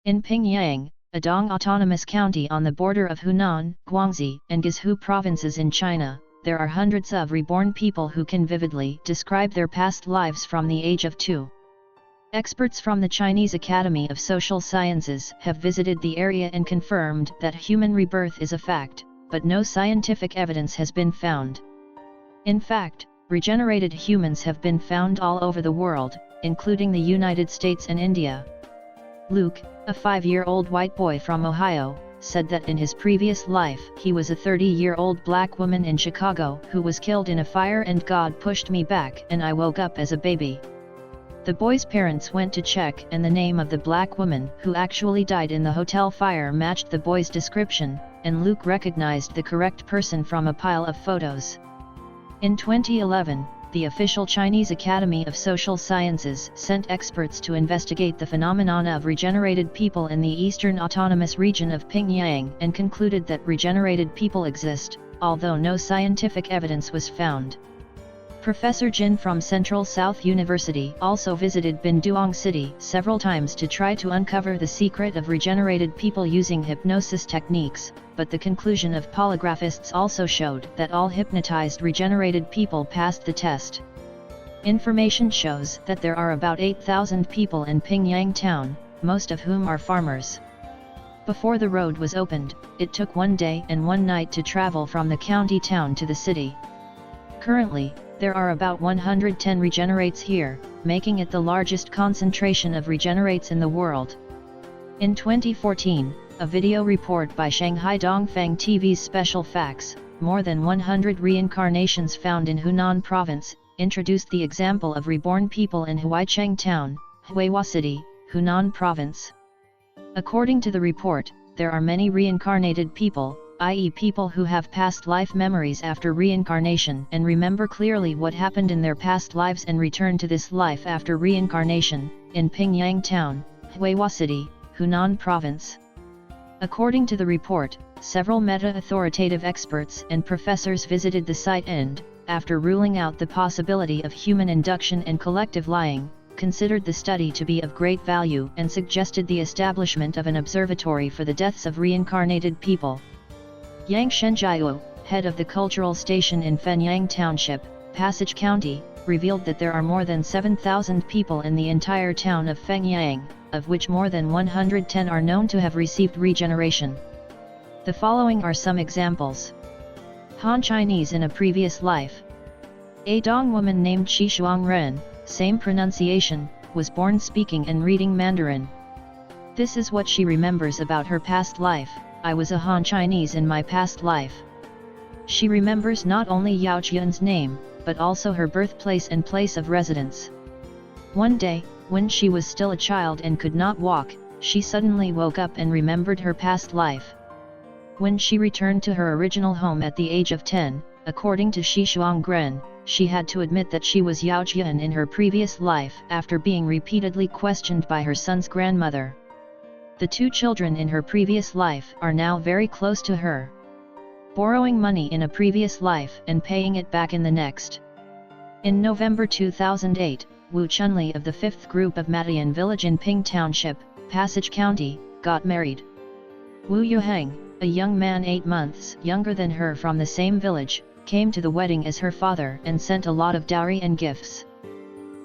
In Pingyang, a Dong Autonomous County on the border of Hunan, Guangxi, and Guizhou provinces in China, there are hundreds of reborn people who can vividly describe their past lives from the age of 2. Experts from the Chinese Academy of Social Sciences have visited the area and confirmed that human rebirth is a fact, but no scientific evidence has been found. In fact, regenerated humans have been found all over the world, including the United States and India. Luke, a 5-year-old white boy from Ohio, said that in his previous life he was a 30-year-old black woman in Chicago who was killed in a fire and God pushed me back and I woke up as a baby. The boy's parents went to check and the name of the black woman who actually died in the hotel fire matched the boy's description, and Luke recognized the correct person from a pile of photos. In 2011, the official Chinese Academy of Social Sciences sent experts to investigate the phenomenon of regenerated people in the Eastern Autonomous Region of Pingyang and concluded that regenerated people exist, although no scientific evidence was found. Professor Jin from Central South University also visited Binh Duong City several times to try to uncover the secret of regenerated people using hypnosis techniques, but the conclusion of polygraphists also showed that all hypnotized regenerated people passed the test. Information shows that there are about 8,000 people in Pingyang town, most of whom are farmers. Before the road was opened, it took 1 day and 1 night to travel from the county town to the city. Currently, there are about 110 regenerates here, making it the largest concentration of regenerates in the world. In 2014, a video report by Shanghai Dongfang TV's Special Facts, more than 100 reincarnations found in Hunan province, introduced the example of reborn people in Huaicheng town, Huihua City, Hunan province. According to the report, there are many reincarnated people, i.e. people who have past life memories after reincarnation and remember clearly what happened in their past lives and return to this life after reincarnation, in Pingyang town, Huihua City, Hunan province. According to the report, several meta-authoritative experts and professors visited the site and, after ruling out the possibility of human induction and collective lying, considered the study to be of great value and suggested the establishment of an observatory for the deaths of reincarnated people. Yang Shenjiu, head of the cultural station in Fenyang Township, Passage County, revealed that there are more than 7,000 people in the entire town of Fenyang, of which more than 110 are known to have received regeneration. The following are some examples. Han Chinese in a previous life. A Dong woman named Shi Shuangren, same pronunciation, was born speaking and reading Mandarin. This is what she remembers about her past life. I was a Han Chinese in my past life. She remembers not only Yao Jian's name, but also her birthplace and place of residence. One day, when she was still a child and could not walk, she suddenly woke up and remembered her past life. When she returned to her original home at the age of 10, according to Shi Shuanggren, she had to admit that she was Yao Jian in her previous life after being repeatedly questioned by her son's grandmother. The 2 children in her previous life are now very close to her. Borrowing money in a previous life and paying it back in the next. In November 2008, Wu Chunli of the 5th group of Matian village in Ping Township, Passage County, got married. Wu Yuheng, a young man 8 months younger than her from the same village, came to the wedding as her father and sent a lot of dowry and gifts.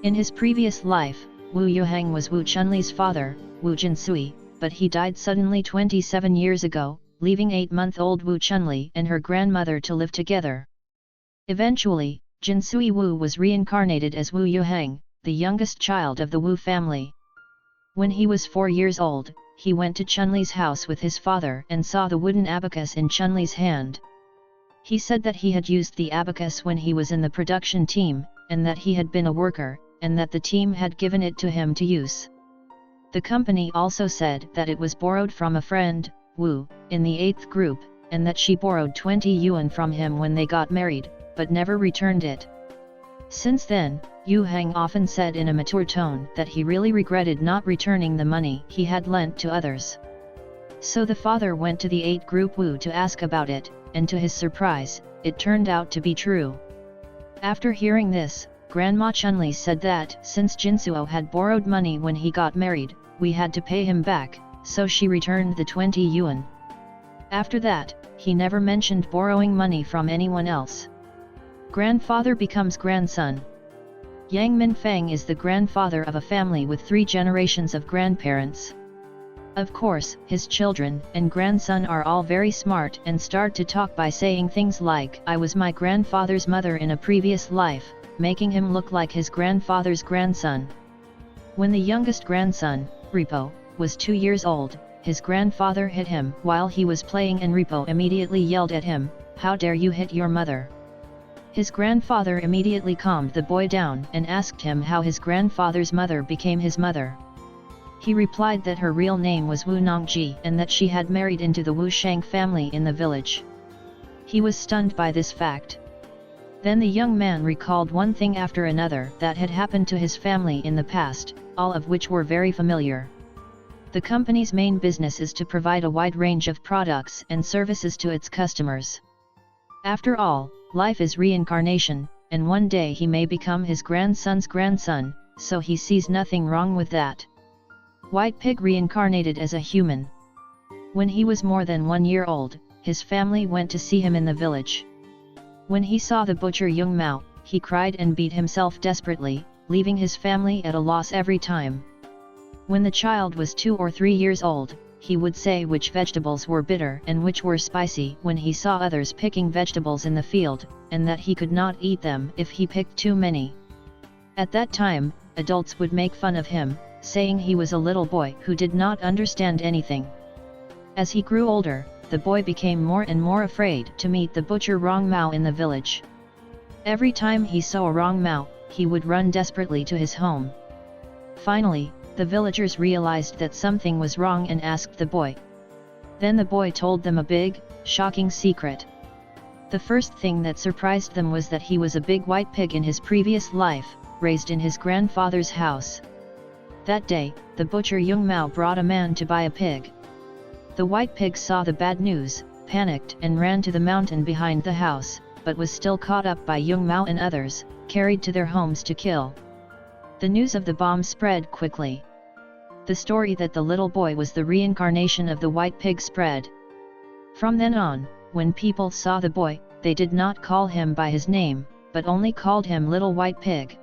In his previous life, Wu Yuheng was Wu Chunli's father, Wu Jinsui, but he died suddenly 27 years ago, leaving 8-month-old Wu Chunli and her grandmother to live together. Eventually, Jinsui Wu was reincarnated as Wu Yuheng, the youngest child of the Wu family. When he was 4 years old, he went to Chunli's house with his father and saw the wooden abacus in Chunli's hand. He said that he had used the abacus when he was in the production team, and that he had been a worker, and that the team had given it to him to use. The company also said that it was borrowed from a friend, Wu, in the 8th group, and that she borrowed 20 yuan from him when they got married, but never returned it. Since then, Yu Heng often said in a mature tone that he really regretted not returning the money he had lent to others. So the father went to the 8th group Wu to ask about it, and to his surprise, it turned out to be true. After hearing this, Grandma Chunli said that since Jinsuo had borrowed money when he got married, we had to pay him back, so she returned the 20 yuan. After that, he never mentioned borrowing money from anyone else. Grandfather becomes grandson. Yang Minfeng is the grandfather of a family with 3 generations of grandparents. Of course, his children and grandson are all very smart and start to talk by saying things like, "I was my grandfather's mother in a previous life," making him look like his grandfather's grandson. When the youngest grandson, Ripo, was 2 years old, his grandfather hit him while he was playing and Ripo immediately yelled at him, "How dare you hit your mother?" His grandfather immediately calmed the boy down and asked him how his grandfather's mother became his mother. He replied that her real name was Wu Nongji and that she had married into the Wu Shang family in the village. He was stunned by this fact. Then the young man recalled one thing after another that had happened to his family in the past, all of which were very familiar. The company's main business is to provide a wide range of products and services to its customers. After all, life is reincarnation, and one day he may become his grandson's grandson, so he sees nothing wrong with that. White Pig reincarnated as a human. When he was more than 1 year old, his family went to see him in the village. When he saw the butcher Yung Mao, he cried and beat himself desperately, leaving his family at a loss every time. When the child was 2 or 3 years old, he would say which vegetables were bitter and which were spicy when he saw others picking vegetables in the field, and that he could not eat them if he picked too many. At that time, adults would make fun of him, saying he was a little boy who did not understand anything. As he grew older, the boy became more and more afraid to meet the butcher Rong Mao in the village. Every time he saw a Rong Mao, he would run desperately to his home. Finally, the villagers realized that something was wrong and asked the boy. Then the boy told them a big, shocking secret. The first thing that surprised them was that he was a big white pig in his previous life, raised in his grandfather's house. That day, the butcher Yung Mao brought a man to buy a pig. The white pig saw the bad news, panicked and ran to the mountain behind the house, but was still caught up by Yung Mao and others, carried to their homes to kill. The news of the bomb spread quickly. The story that the little boy was the reincarnation of the white pig spread. From then on, when people saw the boy, they did not call him by his name, but only called him Little White Pig.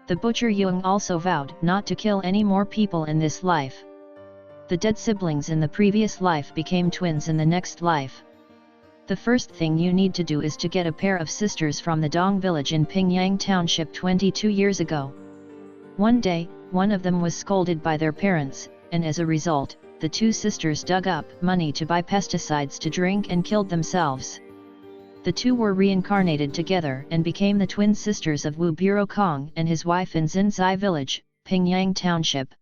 The butcher Yung also vowed not to kill any more people in this life. The dead siblings in the previous life became twins in the next life. The first thing you need to do is to get a pair of sisters from the Dong village in Pingyang township 22 years ago. One day, one of them was scolded by their parents, and as a result, the 2 sisters dug up money to buy pesticides to drink and killed themselves. The 2 were reincarnated together and became the twin sisters of Wu Buro Kong and his wife in Xinzai village, Pingyang township.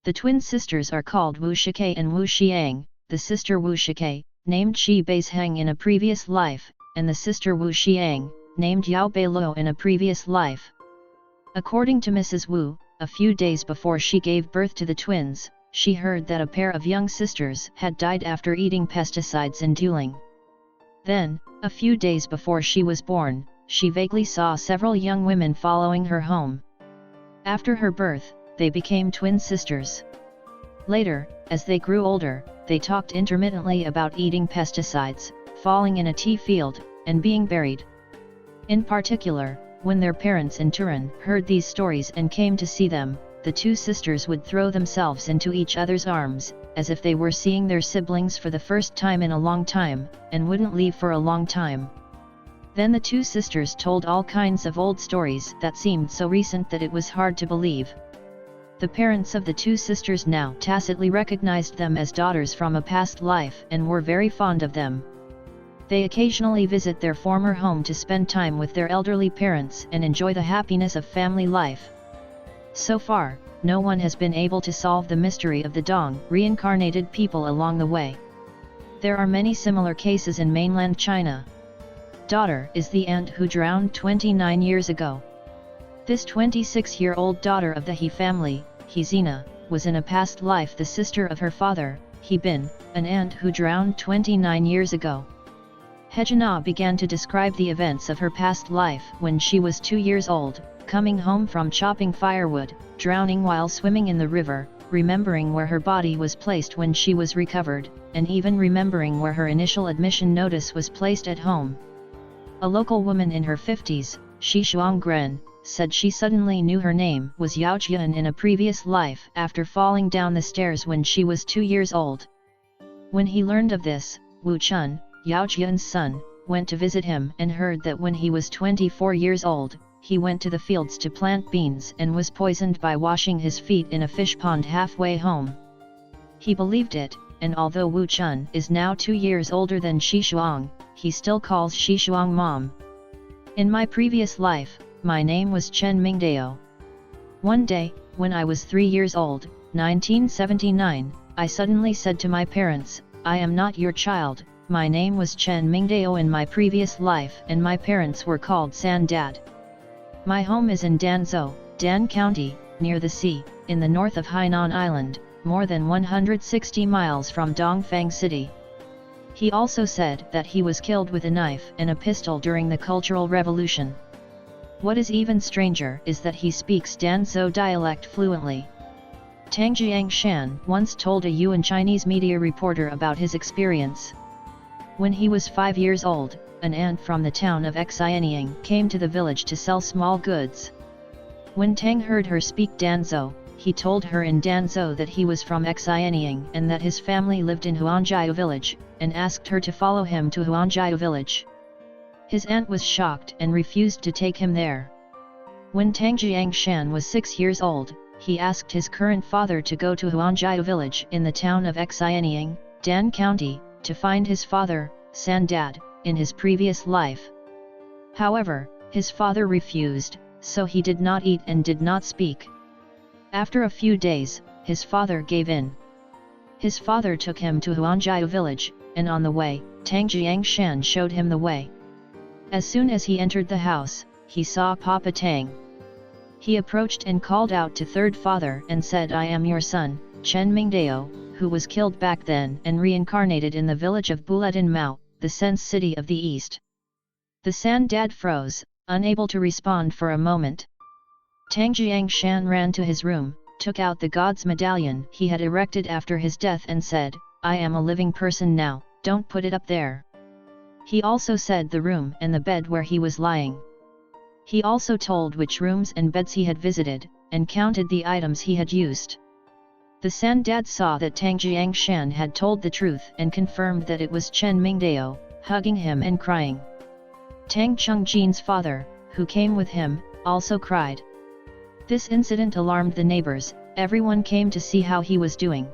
The twin sisters are called Wu Shike and Wu Xiang, the sister Wu Shike, named Shi Beisheng in a previous life, and the sister Wu Xiang, named Yao Beilo in a previous life. According to Mrs. Wu, a few days before she gave birth to the twins, she heard that a pair of young sisters had died after eating pesticides and dueling. Then, a few days before she was born, she vaguely saw several young women following her home. After her birth, they became twin sisters. Later, as they grew older, they talked intermittently about eating pesticides, falling in a tea field, and being buried. In particular, when their parents in turn heard these stories and came to see them, the 2 sisters would throw themselves into each other's arms, as if they were seeing their siblings for the first time in a long time, and wouldn't leave for a long time. Then the 2 sisters told all kinds of old stories that seemed so recent that it was hard to believe. The parents of the 2 sisters now tacitly recognized them as daughters from a past life and were very fond of them. They occasionally visit their former home to spend time with their elderly parents and enjoy the happiness of family life. So far, no one has been able to solve the mystery of the Dong reincarnated people along the way. There are many similar cases in mainland China. Daughter is the aunt who drowned 29 years ago. This 26-year-old daughter of the He family, He Zina, was in a past life the sister of her father, He Bin, an aunt who drowned 29 years ago. He Jina began to describe the events of her past life when she was 2 years old, coming home from chopping firewood, drowning while swimming in the river, remembering where her body was placed when she was recovered, and even remembering where her initial admission notice was placed at home. A local woman in her 50s, Shi Shuanggren, said she suddenly knew her name was Yao Jian in a previous life after falling down the stairs when she was 2 years old. When he learned of this, Wu Chun, Yao Jian's son, went to visit him and heard that when he was 24 years old, he went to the fields to plant beans and was poisoned by washing his feet in a fish pond halfway home. He believed it, and although Wu Chun is now 2 years older than Shi Shuang, he still calls Shi Shuang mom. In my previous life, my name was Chen Mingdao. One day, when I was 3 years old, 1979, I suddenly said to my parents, "I am not your child." My name was Chen Mingdao in my previous life and my parents were called San Dad. My home is in Danzhou, Dan County, near the sea, in the north of Hainan Island, more than 160 miles from Dongfang City. He also said that he was killed with a knife and a pistol during the Cultural Revolution. What is even stranger is that he speaks Danzhou dialect fluently. Tang Jiangshan once told a Yuan Chinese media reporter about his experience. When he was 5 years old, an aunt from the town of Xianyang came to the village to sell small goods. When Tang heard her speak Danzhou, he told her in Danzhou that he was from Xianyang and that his family lived in Huangjiao village, and asked her to follow him to Huangjiao village. His aunt was shocked and refused to take him there. When Tang Jiangshan was 6 years old, he asked his current father to go to Huangjiao village in the town of Xianyang, Dan County, to find his father, San Dad, in his previous life. However, his father refused, so he did not eat and did not speak. After a few days, his father gave in. His father took him to Huangjiao village, and on the way, Tang Jiangshan showed him the way. As soon as he entered the house, he saw Papa Tang. He approached and called out to third father and said, "I am your son, Chen Mingdao, who was killed back then and reincarnated in the village of Buletin Mao, the Sense City of the East." The San Dad froze, unable to respond for a moment. Tang Jiangshan ran to his room, took out the god's medallion he had erected after his death and said, "I am a living person now, don't put it up there." He also said the room and the bed where he was lying. He also told which rooms and beds he had visited, and counted the items he had used. The San Dad saw that Tang Jiangshan had told the truth and confirmed that it was Chen Mingdao, hugging him and crying. Tang Chungjin's father, who came with him, also cried. This incident alarmed the neighbors, everyone came to see how he was doing.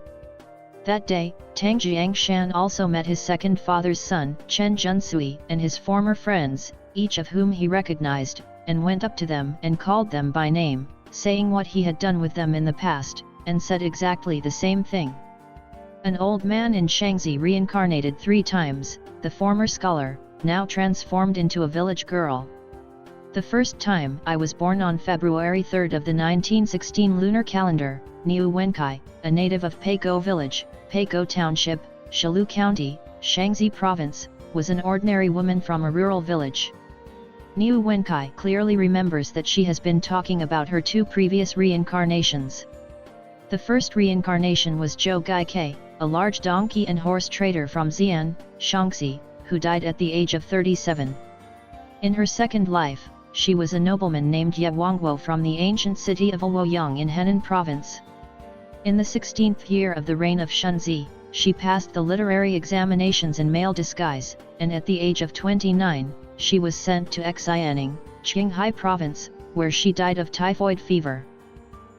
That day, Tang Jiangshan also met his second father's son, Chen Junsui, and his former friends, each of whom he recognized, and went up to them and called them by name, saying what he had done with them in the past, and said exactly the same thing. An old man in Shaanxi reincarnated 3 times, the former scholar, now transformed into a village girl. The first time I was born on February 3 of the 1916 lunar calendar. Niu Wenkai, a native of Peikou Village, Peikou Township, Shilu County, Shaanxi Province, was an ordinary woman from a rural village. Niu Wenkai clearly remembers that she has been talking about her 2 previous reincarnations. The first reincarnation was Zhou Gaike, a large donkey and horse trader from Xi'an, Shaanxi, who died at the age of 37. In her second life, she was a nobleman named Ye Wangguo from the ancient city of Luoyang in Henan Province. In the 16th year of the reign of Shunzi, she passed the literary examinations in male disguise, and at the age of 29, she was sent to Xianyang, Qinghai Province, where she died of typhoid fever.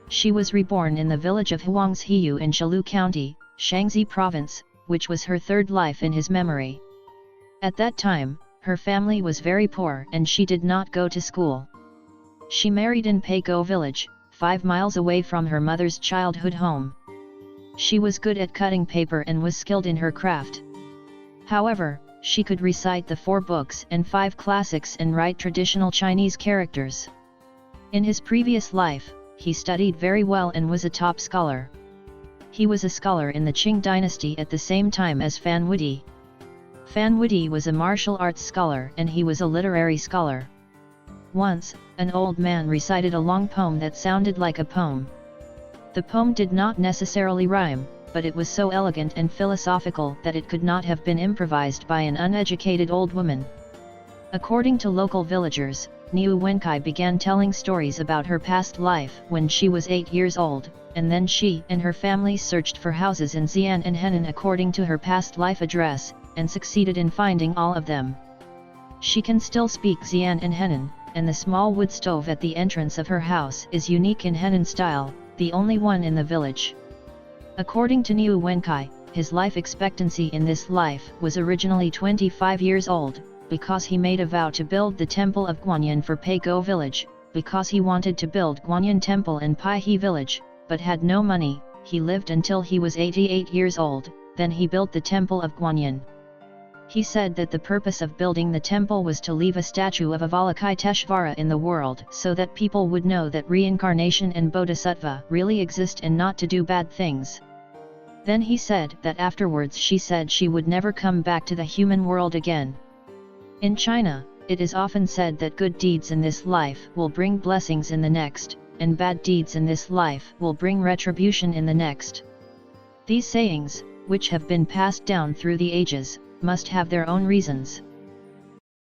She was reborn in the village of Huangshiyu in Shilu County, Shaanxi Province, which was her third life in his memory. At that time, her family was very poor and she did not go to school. She married in Peikou Village, 5 miles away from her mother's childhood home. She was good at cutting paper and was skilled in her craft. However, she could recite the 4 books and 5 classics and write traditional Chinese characters. In his previous life, he studied very well and was a top scholar. He was a scholar in the Qing dynasty at the same time as Fan Wudi. Fan Wudi was a martial arts scholar and he was a literary scholar. Once, an old man recited a long poem that sounded like a poem. The poem did not necessarily rhyme, but it was so elegant and philosophical that it could not have been improvised by an uneducated old woman. According to local villagers, Niu Wenkai began telling stories about her past life when she was 8 years old, and then she and her family searched for houses in Xi'an and Henan according to her past life address, and succeeded in finding all of them. She can still speak Xi'an and Henan, and the small wood stove at the entrance of her house is unique in Henan style, the only one in the village. According to Niu Wenkai, his life expectancy in this life was originally 25 years old, because he made a vow to build the temple of Guanyin for Peigo village, because he wanted to build Guanyin temple in Paihe village, but had no money. He lived until he was 88 years old, then he built the temple of Guanyin. He said that the purpose of building the temple was to leave a statue of Avalokiteshvara in the world so that people would know that reincarnation and bodhisattva really exist and not to do bad things. Then he said that afterwards she said she would never come back to the human world again. In China, it is often said that good deeds in this life will bring blessings in the next, and bad deeds in this life will bring retribution in the next. These sayings, which have been passed down through the ages, must have their own reasons.